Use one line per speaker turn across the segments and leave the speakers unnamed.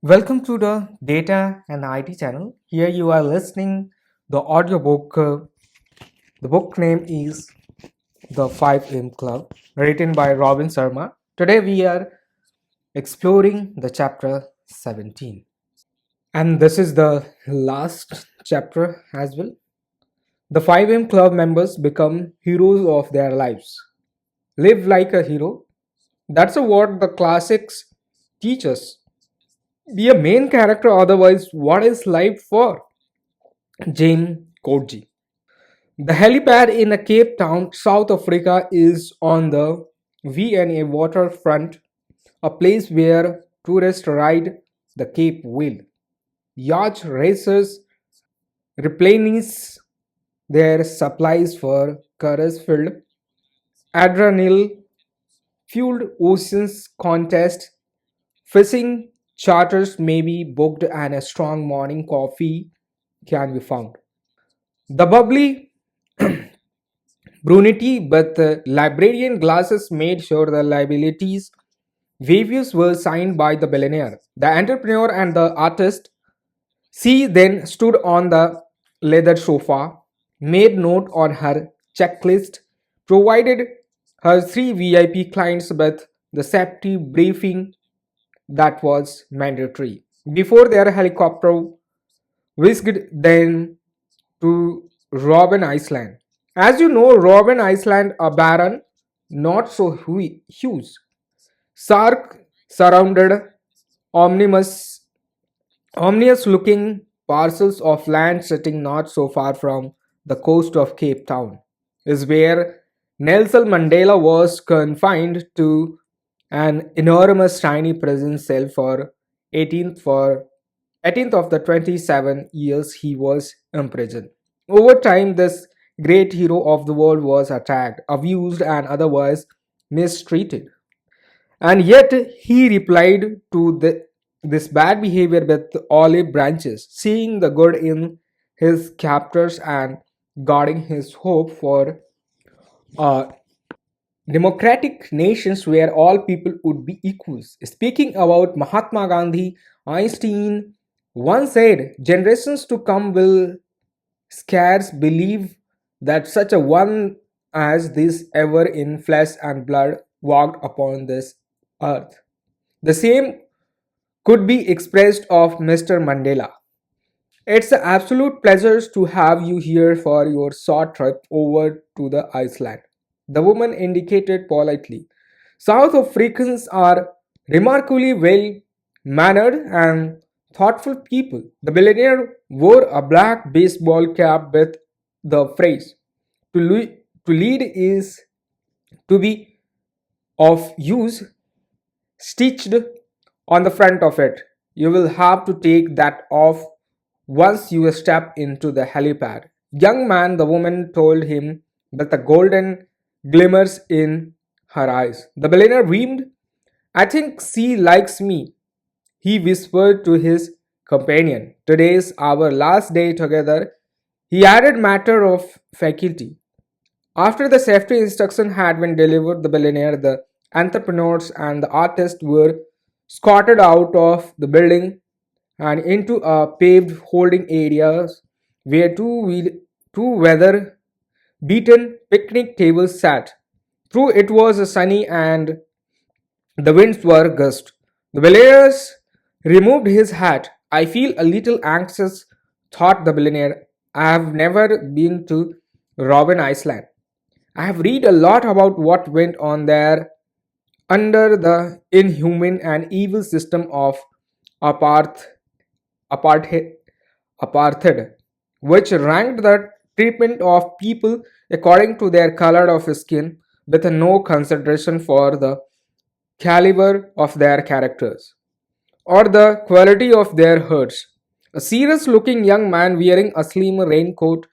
Welcome to the Data and IT channel. Here you are listening the audiobook. The book name is The 5M Club, written by Robin Sharma. Today we are exploring the chapter 17. And this is the last chapter as well. The 5M Club members become heroes of their lives. Live like a hero. That's what the classics teach us. Be a main character, otherwise, what is life for? Jane Koji. The helipad in Cape Town, South Africa is on the V&A waterfront, a place where tourists ride the Cape Wheel. Yacht racers replenish their supplies for Filled adrenaline fueled oceans contest. Fishing charters may be booked and a strong morning coffee can be found. The bubbly brunette but the librarian glasses made sure the liabilities waivers were signed by the billionaire. The entrepreneur and the artist, she then stood on the leather sofa, made note on her checklist, provided her three VIP clients with the safety briefing that was mandatory. Before their helicopter whisked them to Robben Island. As you know, Robben Island, a barren, not so huge, sark surrounded, omnibus, ominous looking parcels of land sitting not so far from the coast of Cape Town, is where Nelson Mandela was confined to an enormous tiny prison cell for 18th of the 27 years he was imprisoned. Over time, this great hero of the world was attacked, abused, and otherwise mistreated. And yet he replied to this bad behavior with olive branches, seeing the good in his captors and guarding his hope for a democratic nations where all people would be equals. Speaking about Mahatma Gandhi, Einstein once said, generations to come will scarce believe that such a one as this ever in flesh and blood walked upon this earth. The same could be expressed of Mr. Mandela. It's an absolute pleasure to have you here for your short trip over to the Iceland. The woman indicated politely. South Africans are remarkably well mannered and thoughtful people. The billionaire wore a black baseball cap with the phrase, to lead is to be of use stitched on the front of it. You will have to take that off once you step into the helipad. Young man, the woman told him with the golden glimmers in her eyes. The billionaire beamed. I think she likes me, he whispered to his companion. Today's our last day together. He added matter of faculty. After the safety instruction had been delivered, the billionaire, the entrepreneurs, and the artists were escorted out of the building and into a paved holding areas where two weather beaten picnic tables sat. Through it was sunny and the winds were gust. The billionaire removed his hat. I feel a little anxious, thought the billionaire. I have never been to Robben Island. I have read a lot about what went on there under the inhuman and evil system of aparth- apartheid, apartheid, which ranked the treatment of people according to their color of skin with no consideration for the caliber of their characters or the quality of their herds. A serious looking young man wearing a slim raincoat,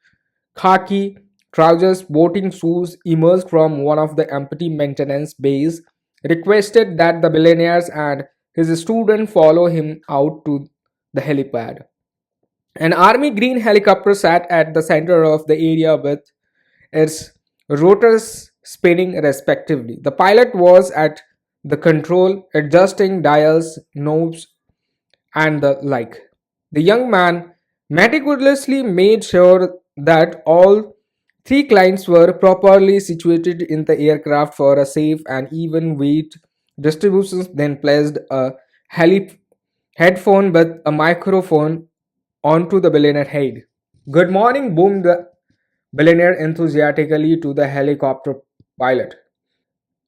khaki trousers, boating shoes emerged from one of the empty maintenance bays, requested that the billionaires and his student follow him out to the helipad. An army green helicopter sat at the center of the area with its rotors spinning respectively. The pilot was at the control, adjusting dials, knobs, and the like. The young man meticulously made sure that all three clients were properly situated in the aircraft for a safe and even weight distribution, then placed a headphone with a microphone onto the billionaire head. Good morning, boomed the billionaire enthusiastically to the helicopter pilot.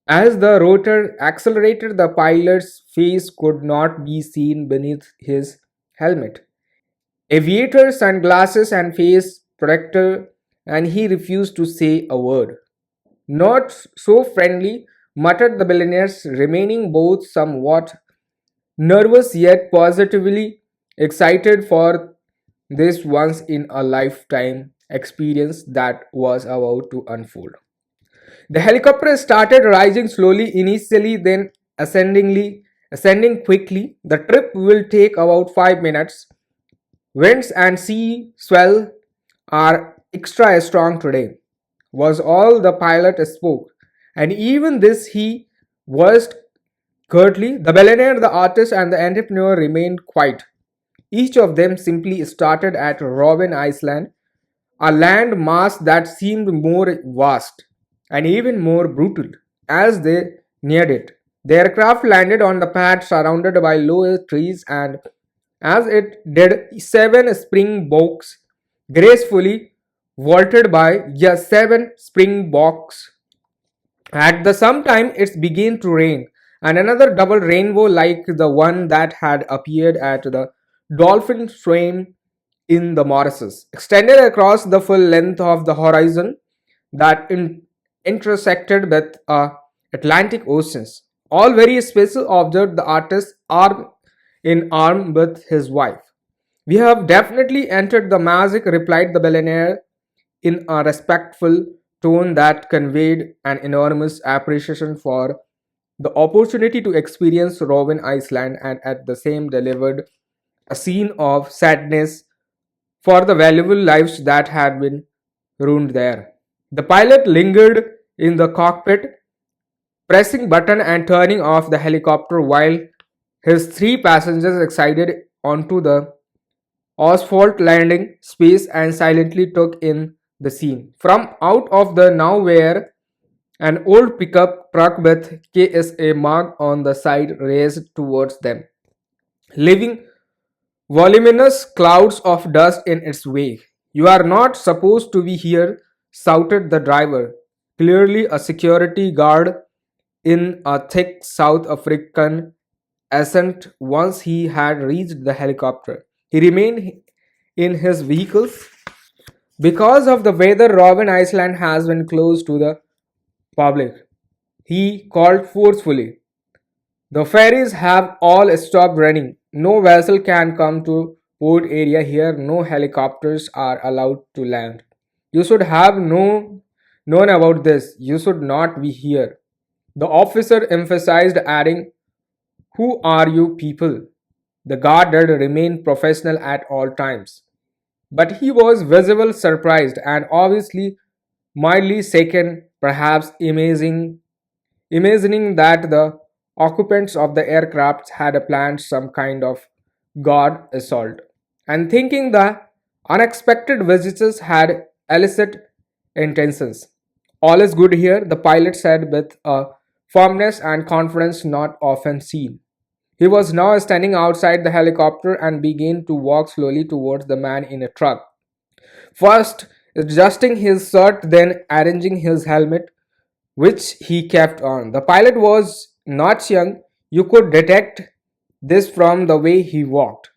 As the rotor accelerated, the pilot's face could not be seen beneath his helmet. Aviator sunglasses and face protector, and he refused to say a word. Not so friendly, muttered the billionaires, remaining both somewhat nervous yet positively excited for this once in a lifetime experience that was about to unfold. The helicopter started rising slowly initially, then ascending quickly. The trip will take about 5 minutes. Winds and sea swell are extra strong today, was all the pilot spoke. And even this he voiced curtly. The billionaire, the artist, and the entrepreneur remained quiet. Each of them simply started at Robben Island, a land mass that seemed more vast and even more brutal as they neared it. The aircraft landed on the pad surrounded by low trees, and as it did, seven springboks gracefully vaulted by, yes, seven springboks. At the same time, it began to rain, and another double rainbow like the one that had appeared at the dolphin stream in the Mauritius, extended across the full length of the horizon that intersected with Atlantic oceans. All very special, observed the artist arm in arm with his wife. We have definitely entered the magic, replied the billionaire in a respectful tone that conveyed an enormous appreciation for the opportunity to experience Robben Island and at the same delivered a scene of sadness for the valuable lives that had been ruined there. The pilot lingered in the cockpit, pressing button and turning off the helicopter while his three passengers excited onto the asphalt landing space and silently took in the scene. From out of the nowhere, an old pickup truck with KSA mark on the side raced towards them, leaving voluminous clouds of dust in its wake. You are not supposed to be here, shouted the driver, clearly a security guard in a thick South African accent. Once he had reached the helicopter, he remained in his vehicle. Because of the weather, Robben Island has been closed to the public, he called forcefully. The ferries have all stopped running. No vessel can come to port area here. No helicopters are allowed to land. You should have known about this. You should not be here. The officer emphasized, adding, who are you people? The guard did remain professional at all times. But he was visibly surprised and obviously mildly shaken, perhaps imagining that the occupants of the aircraft had planned some kind of guard assault, and thinking the unexpected visitors had illicit intentions. All is good here, the pilot said with a firmness and confidence not often seen. He was now standing outside the helicopter and began to walk slowly towards the man in a truck. First, adjusting his shirt, then arranging his helmet, which he kept on. The pilot was not young. You could detect this from the way he walked.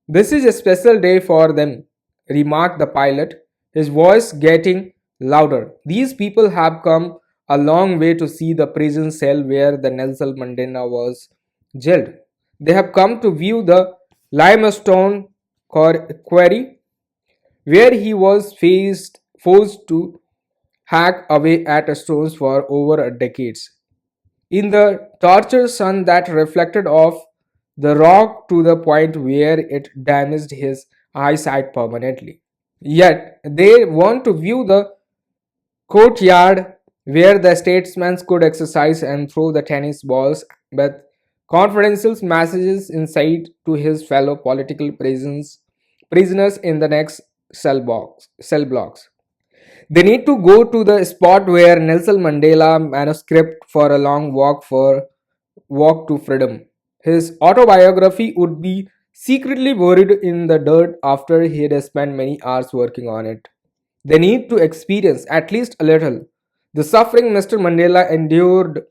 This is a special day for them, remarked the pilot, his voice getting louder. These people have come a long way to see the prison cell where the Nelson Mandela was jailed. They have come to view the limestone quarry where he was forced to hack away at stones for over a decades. In the tortured sun that reflected off the rock to the point where it damaged his eyesight permanently. Yet they want to view the courtyard where the statesmen could exercise and throw the tennis balls with confidential messages insight to his fellow political prisoners in the next cell blocks. They need to go to the spot where Nelson Mandela manuscript for a long walk to freedom. His autobiography would be secretly buried in the dirt after he had spent many hours working on it. They need to experience at least a little the suffering Mr. Mandela endured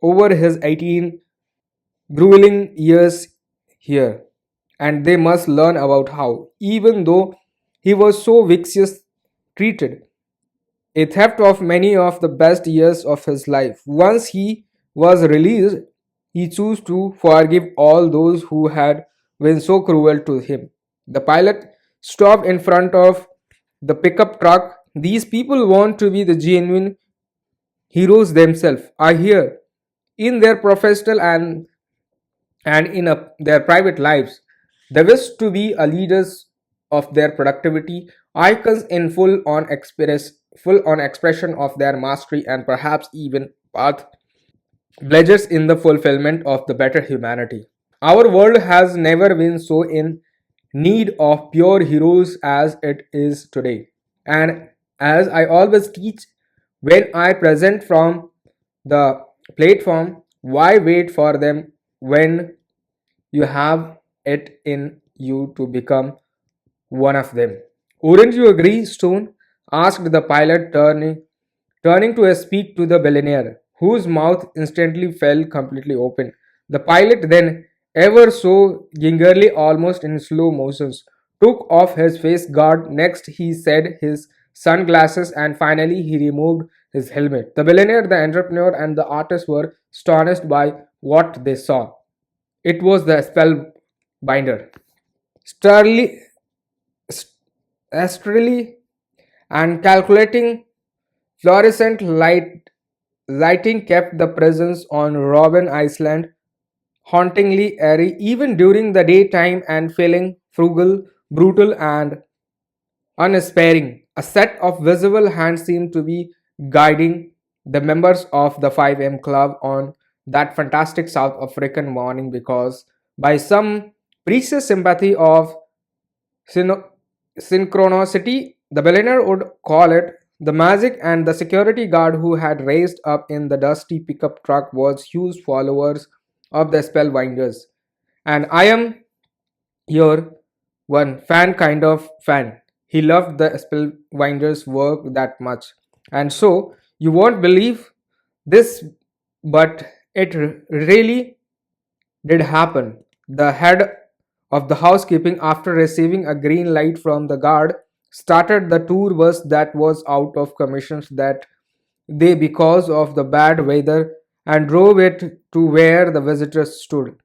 over his 18 grueling years here, and they must learn about how, even though he was so vicious treated, a theft of many of the best years of his life. Once he was released, he chose to forgive all those who had been so cruel to him. The pilot stopped in front of the pickup truck. These people want to be the genuine heroes themselves. I hear in their professional and in their private lives. They wish to be a leaders of their productivity, icons in full on expression of their mastery and perhaps even path pledges in the fulfillment of the better humanity. Our world has never been so in need of pure heroes as it is today. And as I always teach when I present from the platform, why wait for them when you have it in you to become one of them? Wouldn't you agree, Stone? Asked the pilot, turning to speak to the billionaire, whose mouth instantly fell completely open. The pilot then, ever so gingerly, almost in slow motions, took off his face guard. Next, he said his sunglasses, and finally, he removed his helmet. The billionaire, the entrepreneur, and the artist were astonished by what they saw. It was the spellbinder. Starly, astrally and calculating fluorescent lighting kept the presence on Robben Island hauntingly airy even during the daytime and feeling frugal, brutal, and unsparing. A set of visible hands seemed to be guiding the members of the 5M club on that fantastic South African morning because, by some precious sympathy of Syno- synchronicity, the billionaire would call it, the magic, and the security guard who had raised up in the dusty pickup truck was huge followers of the spellbinders. And I am your one fan kind of fan. He loved the spellbinders' work that much. And so you won't believe this, but it really did happen. The head of the housekeeping, after receiving a green light from the guard, started the tour bus that was out of commission that day because of the bad weather and drove it to where the visitors stood.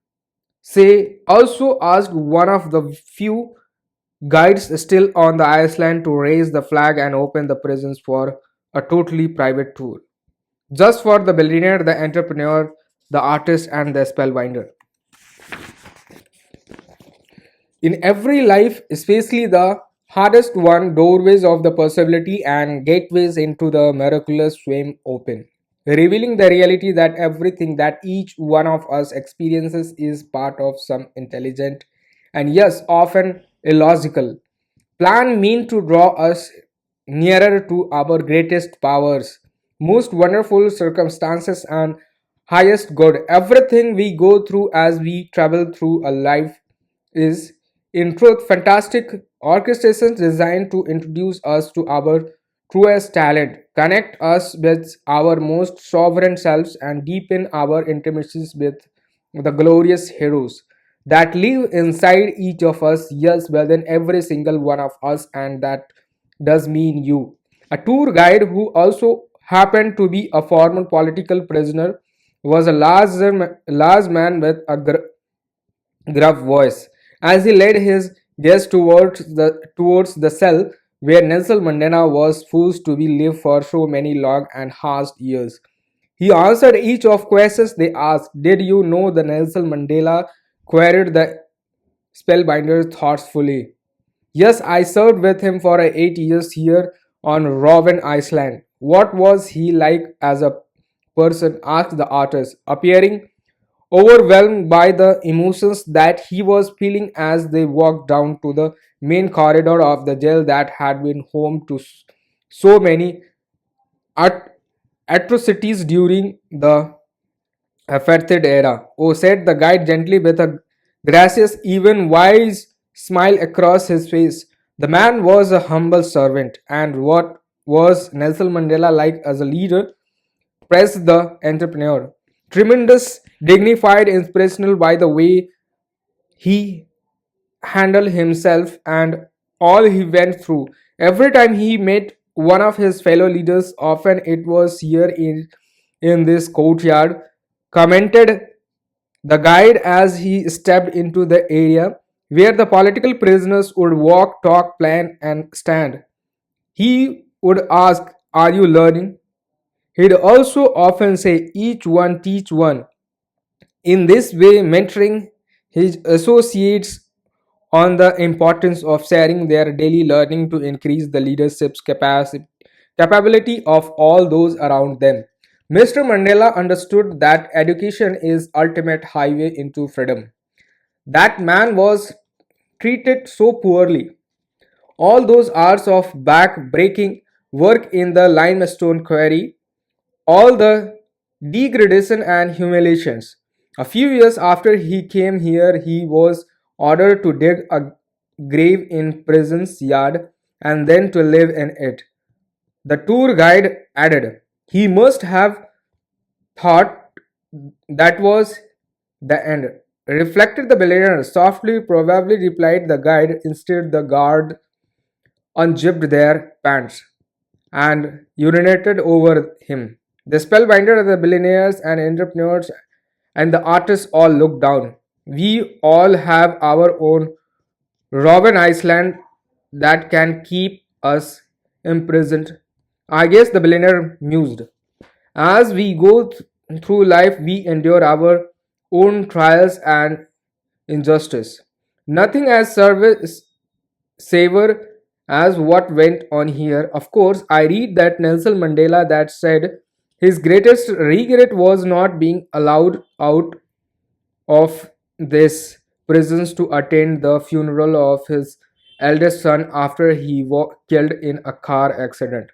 Say also asked one of the few guides still on the island to raise the flag and open the prisons for a totally private tour. Just for the billionaire, the entrepreneur, the artist, and the spellbinder. In every life, especially the hardest one, doorways of the possibility and gateways into the miraculous swim open, revealing the reality that everything that each one of us experiences is part of some intelligent and yes, often illogical plan mean to draw us nearer to our greatest powers, most wonderful circumstances, and highest good. Everything we go through as we travel through a life is, in truth, fantastic orchestrations designed to introduce us to our truest talent, connect us with our most sovereign selves, and deepen our intimacies with the glorious heroes that live inside each of us, yes, within every single one of us, and that does mean you. A tour guide who also happened to be a former political prisoner was a large man with a gruff voice as he led his guests towards the cell where Nelson Mandela was forced to be live for so many long and harsh years. He answered each of questions they asked. Did you know the Nelson Mandela? Queried the spellbinder thoughtfully. Yes, I served with him for 8 years here on Robben Island. What was he like as a person? Asked the artist, appearing overwhelmed by the emotions that he was feeling as they walked down to the main corridor of the jail that had been home to so many at- atrocities during the Apartheid era. Oh, said the guide gently with a gracious, even wise smile across his face. The man was a humble servant, and what was Nelson Mandela like as a leader? Pressed the entrepreneur. Tremendous, dignified, inspirational by the way he handled himself and all he went through. Every time he met one of his fellow leaders, often it was here in this courtyard, commented the guide as he stepped into the area where the political prisoners would walk, talk, plan, and stand. He would ask, "Are you learning?" He'd also often say, "Each one teach one." In this way, mentoring his associates on the importance of sharing their daily learning to increase the leadership's capability of all those around them. Mr. Mandela understood that education is ultimate highway into freedom. That man was treated so poorly. All those hours of back-breaking work in the limestone quarry, all the degradation and humiliations. A few years after he came here, he was ordered to dig a grave in prison's yard and then to live in it. The tour guide added, he must have thought that was the end. Reflected the billionaire softly, probably replied the guide. Instead, the guard unzipped their pants and urinated over him. The spellbinder, the billionaires and entrepreneurs and the artists all looked down. We all have our own Robben Island that can keep us imprisoned. I guess the billionaire mused. As we go through life, we endure our own trials and injustice. Nothing as service savor as what went on here. Of course, I read that Nelson Mandela that said his greatest regret was not being allowed out of this prisons to attend the funeral of his eldest son after he was killed in a car accident.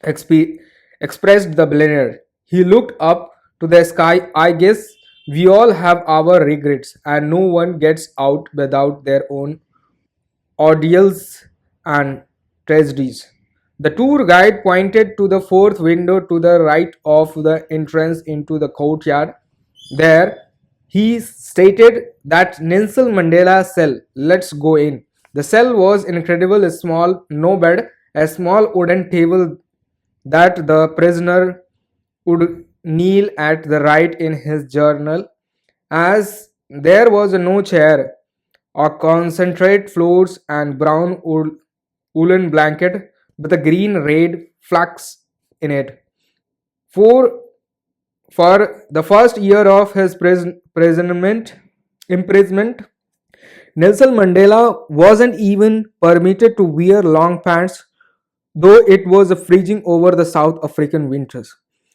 Exp- Expressed the billionaire. He looked up to the sky. I guess we all have our regrets, and no one gets out without their own ordeals and tragedies. The tour guide pointed to the fourth window to the right of the entrance into the courtyard. There, he stated that Nelson Mandela cell. Let's go in. The cell was incredible, small, no bed, a small wooden table that the prisoner would kneel at the right in his journal, as there was no chair or concentrate floors and brown woolen blanket with a green red flax in it. For, for the first year of his imprisonment, Nelson Mandela wasn't even permitted to wear long pants, though it was freezing over the South African winters.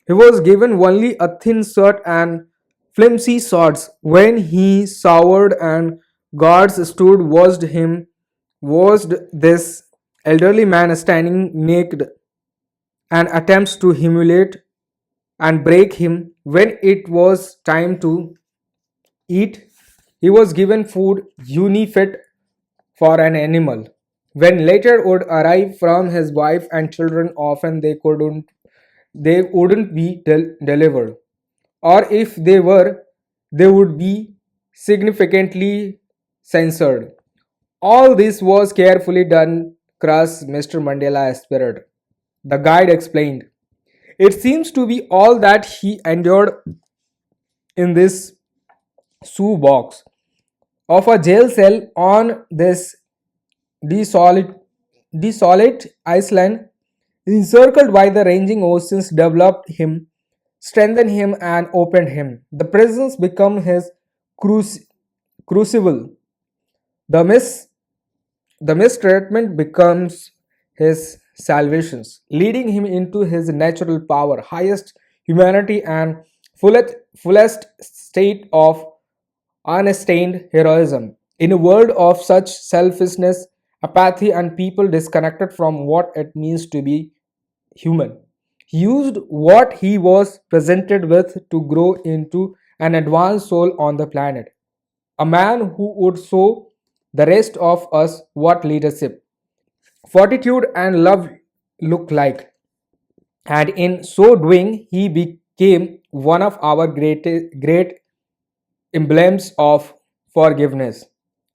He was given only a thin shirt and flimsy shorts. When he showered and guards stood watched this elderly man standing naked and attempts to humiliate and break him. When it was time to eat, he was given food unfit for an animal. When later would arrive from his wife and children, often they wouldn't be delivered, or if they were, they would be significantly censored. All this was carefully done, crush Mr. Mandela spirit. The guide explained. It seems to be all that he endured in this shoebox of a jail cell on this desolate, desolate island, encircled by the raging oceans, developed him, strengthened him, and opened him. The prisons become his crucible. The mis the mistreatment becomes his salvation, leading him into his natural power, highest humanity, and fullest fullest state of unstained heroism. In a world of such selfishness, apathy, and people disconnected from what it means to be human, he used what he was presented with to grow into an advanced soul on the planet. A man who would show the rest of us what leadership, fortitude, and love look like. And in so doing, he became one of our great emblems of forgiveness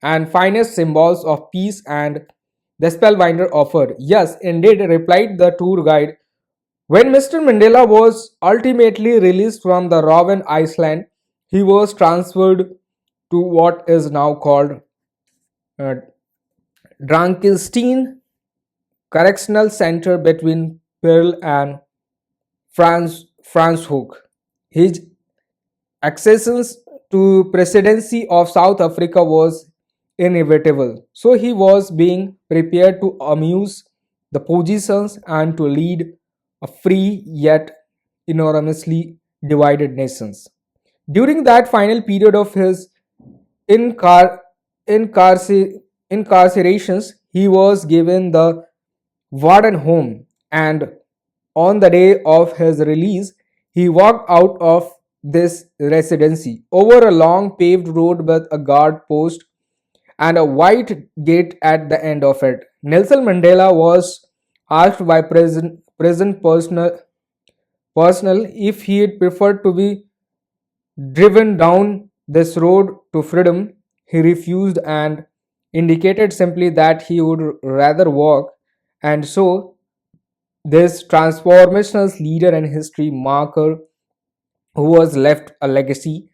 and finest symbols of peace. And the spellbinder offered. Yes, indeed, replied the tour guide. When Mr. Mandela was ultimately released from the Robben Island, he was transferred to what is now called uh, Drankenstein Correctional Center between Pearl and France Hook. His accession to presidency of South Africa was inevitable, so he was being prepared to amuse the positions and to lead a free yet enormously divided nations. During that final period of his incar- incarcerations, he was given the Warden home, and on the day of his release, he walked out of this residency over a long paved road with a guard post and a white gate at the end of it. Nelson Mandela was asked by prison personnel if he had preferred to be driven down this road to freedom. He refused and indicated simply that he would rather walk, and so this transformational leader and history marker who has left a legacy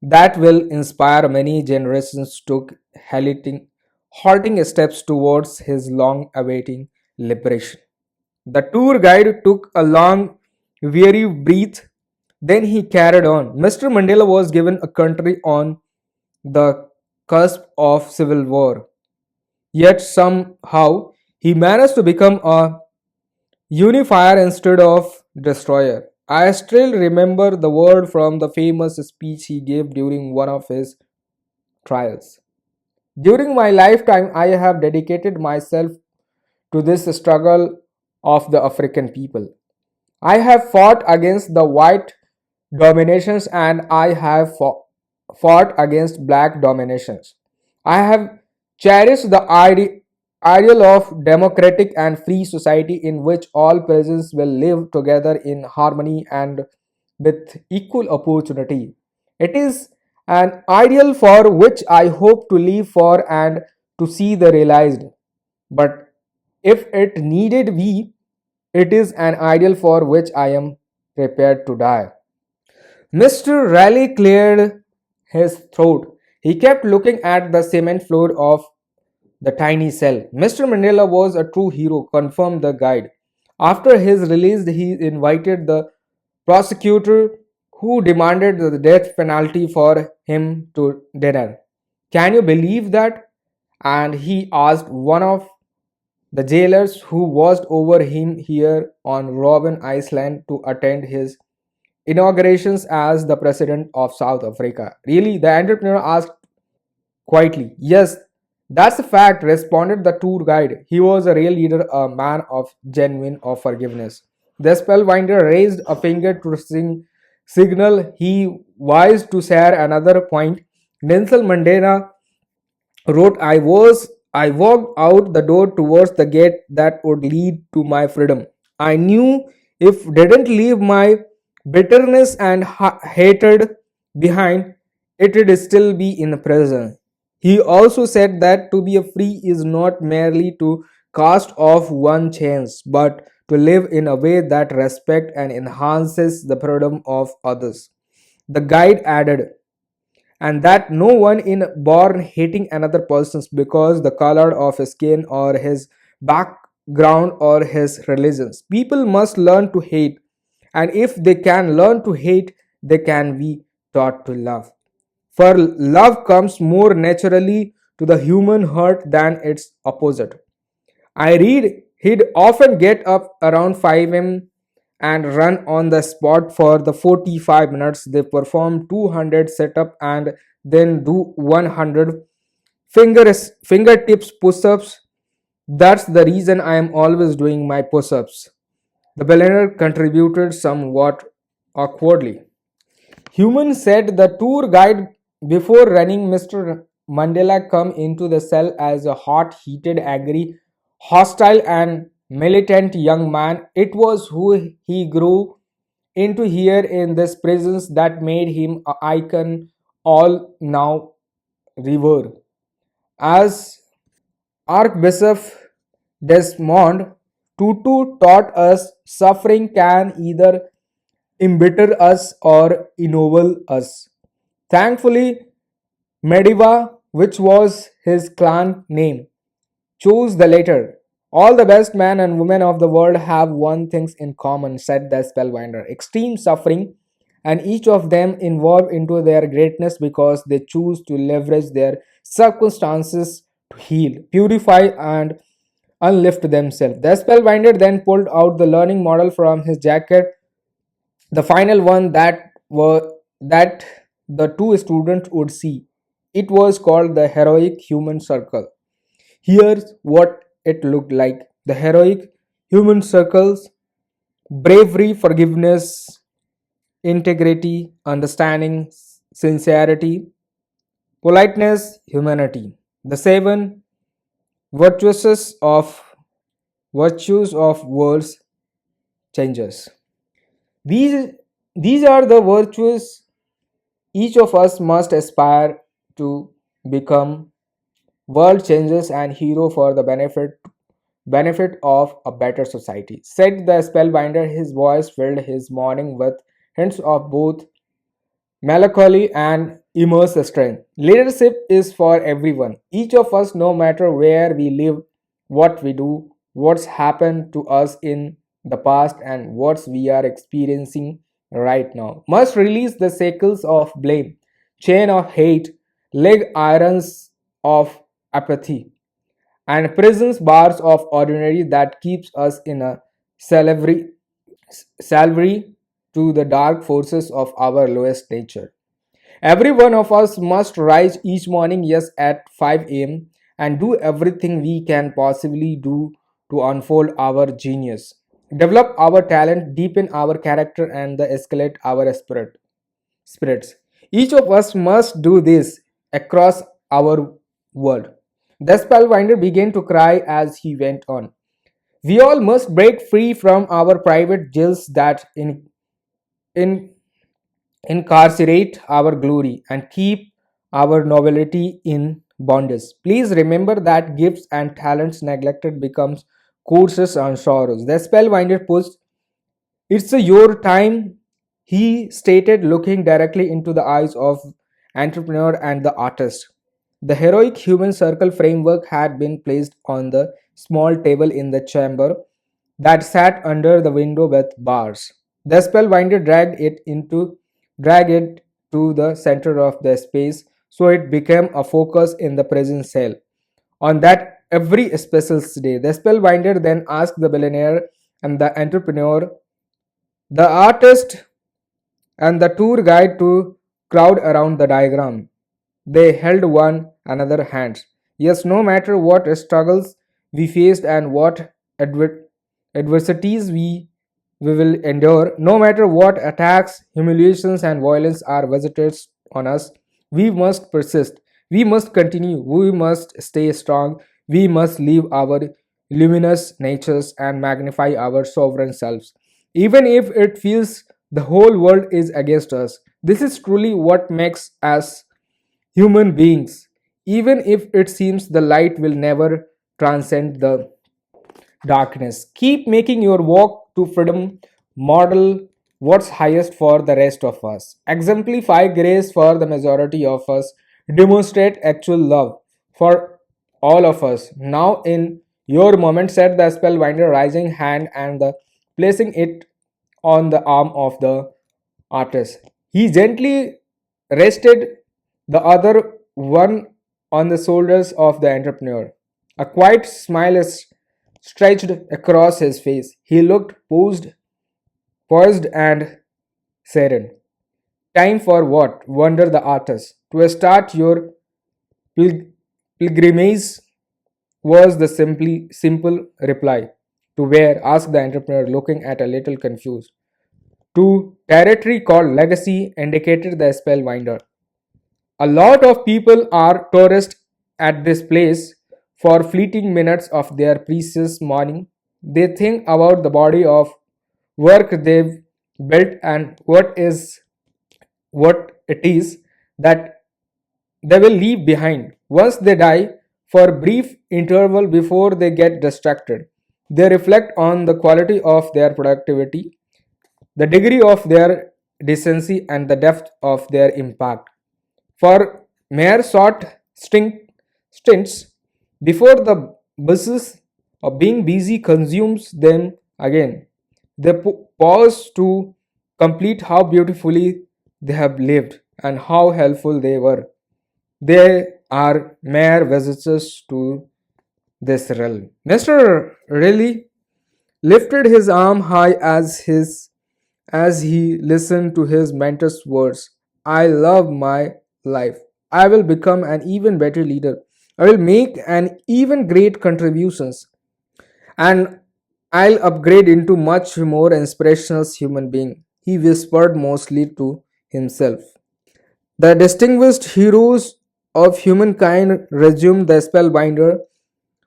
that will inspire many generations took halting steps towards his long awaiting liberation. The tour guide took a long, weary breath. Then he carried on. Mr. Mandela was given a country on the cusp of civil war. Yet somehow he managed to become a unifier instead of destroyer. I still remember the word from the famous speech he gave during one of his trials. During my lifetime, I have dedicated myself to this struggle of the African people. I have fought against the white dominations and I have fought against black dominations. I have cherished the ideal of democratic and free society in which all persons will live together in harmony and with equal opportunity. It is an ideal for which I hope to live for and to see the realized. But if it needed be, it is an ideal for which I am prepared to die. Mr. Raleigh cleared his throat. He kept looking at the cement floor of the tiny cell. Mr. Mandela was a true hero, confirmed the guide. After his release, he invited the prosecutor who demanded the death penalty for him to dinner. Can you believe that? And he asked one of the jailers who watched over him here on Robben Island to attend his inaugurations as the president of South Africa. Really, the entrepreneur asked quietly. Yes, that's a fact, responded the tour guide. He was a real leader, a man of genuine of forgiveness. The spellbinder raised a finger to signal he wished to share another point. Nelson Mandela wrote, I walked out the door towards the gate that would lead to my freedom. I knew if didn't leave my bitterness and hatred behind, it would still be in prison. He also said that to be free is not merely to cast off one chains, but to live in a way that respects and enhances the freedom of others. The guide added, and that no one in born hating another person's because the color of his skin or his background or his religions. People must learn to hate, and if they can learn to hate, they can be taught to love. For love comes more naturally to the human heart than its opposite. I read he'd often get up around 5 a.m. and run on the spot for the 45 minutes. They perform 200 setup and then do 100 fingertips push-ups. That's the reason I am always doing my push-ups. The billionaire contributed somewhat awkwardly. Human said the tour guide before running. Mr. Mandela come into the cell as a hot, heated, angry, hostile and militant young man. It was who he grew into here in this presence that made him an icon all now revere. As Archbishop Desmond Tutu taught us, suffering can either embitter us or ennoble us. Thankfully, Mediva, which was his clan name, chose the latter. All the best men and women of the world have one thing in common, said the spellbinder: extreme suffering, and each of them involved into their greatness because they choose to leverage their circumstances to heal, purify, and unlift themselves. The spellbinder then pulled out the learning model from his jacket, the final one that the two students would see. It was called the heroic human circle. Here's what it looked like: the heroic human circles: bravery, forgiveness, integrity, understanding, sincerity, politeness, humanity. The seven virtues of world's changes. These these are the virtues each of us must aspire to become world changes and hero for the benefit of a better society, said the spellbinder. His voice filled his morning with hints of both melancholy and immense strength. Leadership is for everyone. Each of us, no matter where we live, what we do, what's happened to us in the past, and what we are experiencing right now, must release the shackles of blame, chain of hate, leg irons of apathy, and prisons bars of ordinary that keeps us in a slavery, salvary to the dark forces of our lowest nature. Every one of us must rise each morning, yes, at 5 a.m., and do everything we can possibly do to unfold our genius, develop our talent, deepen our character, and escalate our spirits. Each of us must do this across our world. The spellbinder began to cry as he went on. We all must break free from our private jails that in incarcerate our glory and keep our nobility in bondage. Please remember that gifts and talents neglected becomes curses and sorrows. The spellbinder pushed, it's your time, he stated, looking directly into the eyes of entrepreneur and the artist. The heroic human circle framework had been placed on the small table in the chamber that sat under the window with bars. The spellbinder dragged it to the center of the space so it became a focus in the present cell. On that every special day, the spellbinder then asked the billionaire and the entrepreneur, the artist, and the tour guide to crowd around the diagram. They held one another hands. Yes, no matter what struggles we faced and what adversities we will endure, no matter what attacks, humiliations, and violence are visited on us, we must persist. We must continue. We must stay strong. We must live our luminous natures and magnify our sovereign selves. Even if it feels the whole world is against us, this is truly what makes us human beings. Even if it seems the light will never transcend the darkness, keep making your walk to freedom model what's highest for the rest of us. Exemplify grace for the majority of us. Demonstrate actual love for all of us. Now, in your moment, said the spellbinder, rising hand and placing it on the arm of the artist. He gently rested the other one on the shoulders of the entrepreneur. A quiet smile is stretched across his face. He looked posed poised and serene. Time for what? Wonder the artist. To start your pil- pilgrimage was the simple reply. To where? Asked the entrepreneur, looking at a little confused. To territory called legacy, indicated the spellbinder. A lot of people are tourists at this place for fleeting minutes of their precious morning. They think about the body of work they've built and what it is that they will leave behind. Once they die, for a brief interval before they get distracted, they reflect on the quality of their productivity, the degree of their decency, and the depth of their impact. For mere short stints before the business of being busy consumes them again, they pause to complete how beautifully they have lived and how helpful they were. They are mere visitors to this realm. Mr. Really lifted his arm high as he listened to his mentor's words. I love my life. I will become an even better leader. I will make an even great contributions and I'll upgrade into much more inspirational human being. He whispered mostly to himself. The distinguished heroes of humankind, resumed the spellbinder,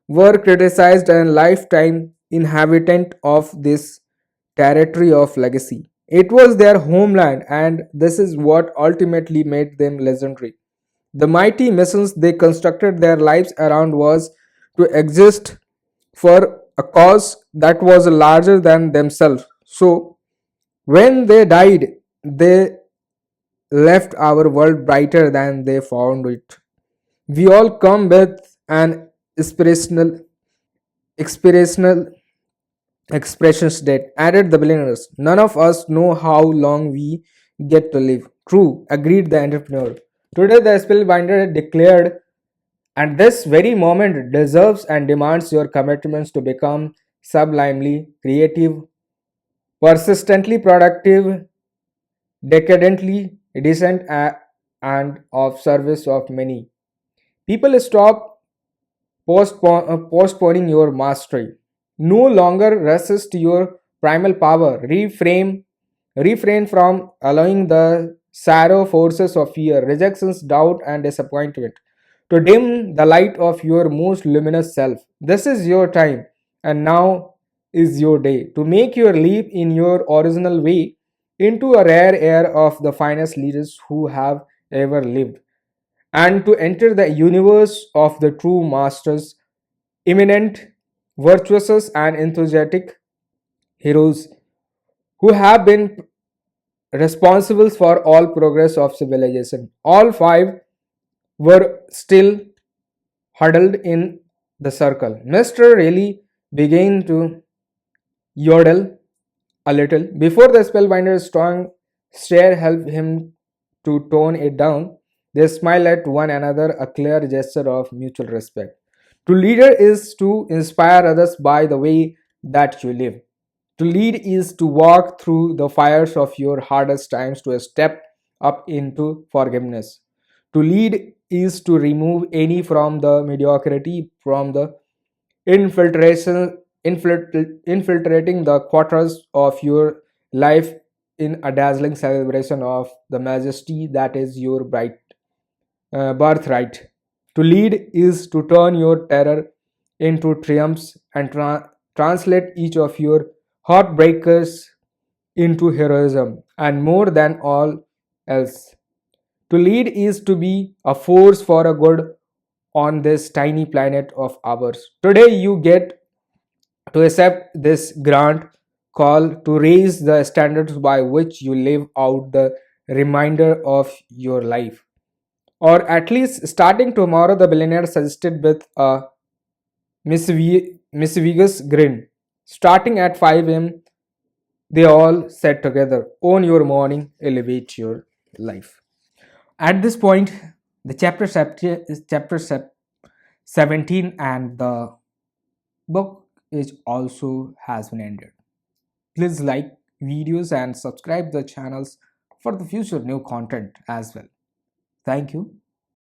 were criticized and lifetime inhabitant of this territory of legacy. It was their homeland, and this is what ultimately made them legendary. The mighty missions they constructed their lives around was to exist for a cause that was larger than themselves. So, when they died, they left our world brighter than they found it. We all come with an inspirational expressions that added the billionaires. None of us know how long we get to live. True, agreed the entrepreneur. Today the spellbinder declared, and this very moment deserves and demands your commitments to become sublimely creative, persistently productive, decadently decent, and of service of many. People stop postponing your mastery. No longer resist your primal power. Refrain from allowing the sorrow forces of fear, rejections, doubt, and disappointment to dim the light of your most luminous self. This is your time, and now is your day to make your leap in your original way into a rare air of the finest leaders who have ever lived, and to enter the universe of the true masters, eminent, virtuous, and enthusiastic heroes who have been responsible for all progress of civilization. All five were still huddled in the circle. Mr. Really began to yodel a little. Before the spellbinder's strong stare helped him to tone it down, they smiled at one another, a clear gesture of mutual respect. To leader is to inspire others by the way that you live. To lead is to walk through the fires of your hardest times to step up into forgiveness. To lead is to remove any from the mediocrity, from the infiltration, infiltrating the quarters of your life in a dazzling celebration of the majesty that is your bright birthright. To lead is to turn your terror into triumphs and translate each of your heartbreakers into heroism, and more than all else. To lead is to be a force for a good on this tiny planet of ours. Today, you get to accept this grant call to raise the standards by which you live out the remainder of your life. Or at least starting tomorrow, the billionaire suggested with a mischievous grin. Starting at 5 a.m., they all said together, own your morning, elevate your life. At this point, the chapter 17 and the book is also has been ended. Please like, videos and subscribe the channels for the future new content as well. Thank you.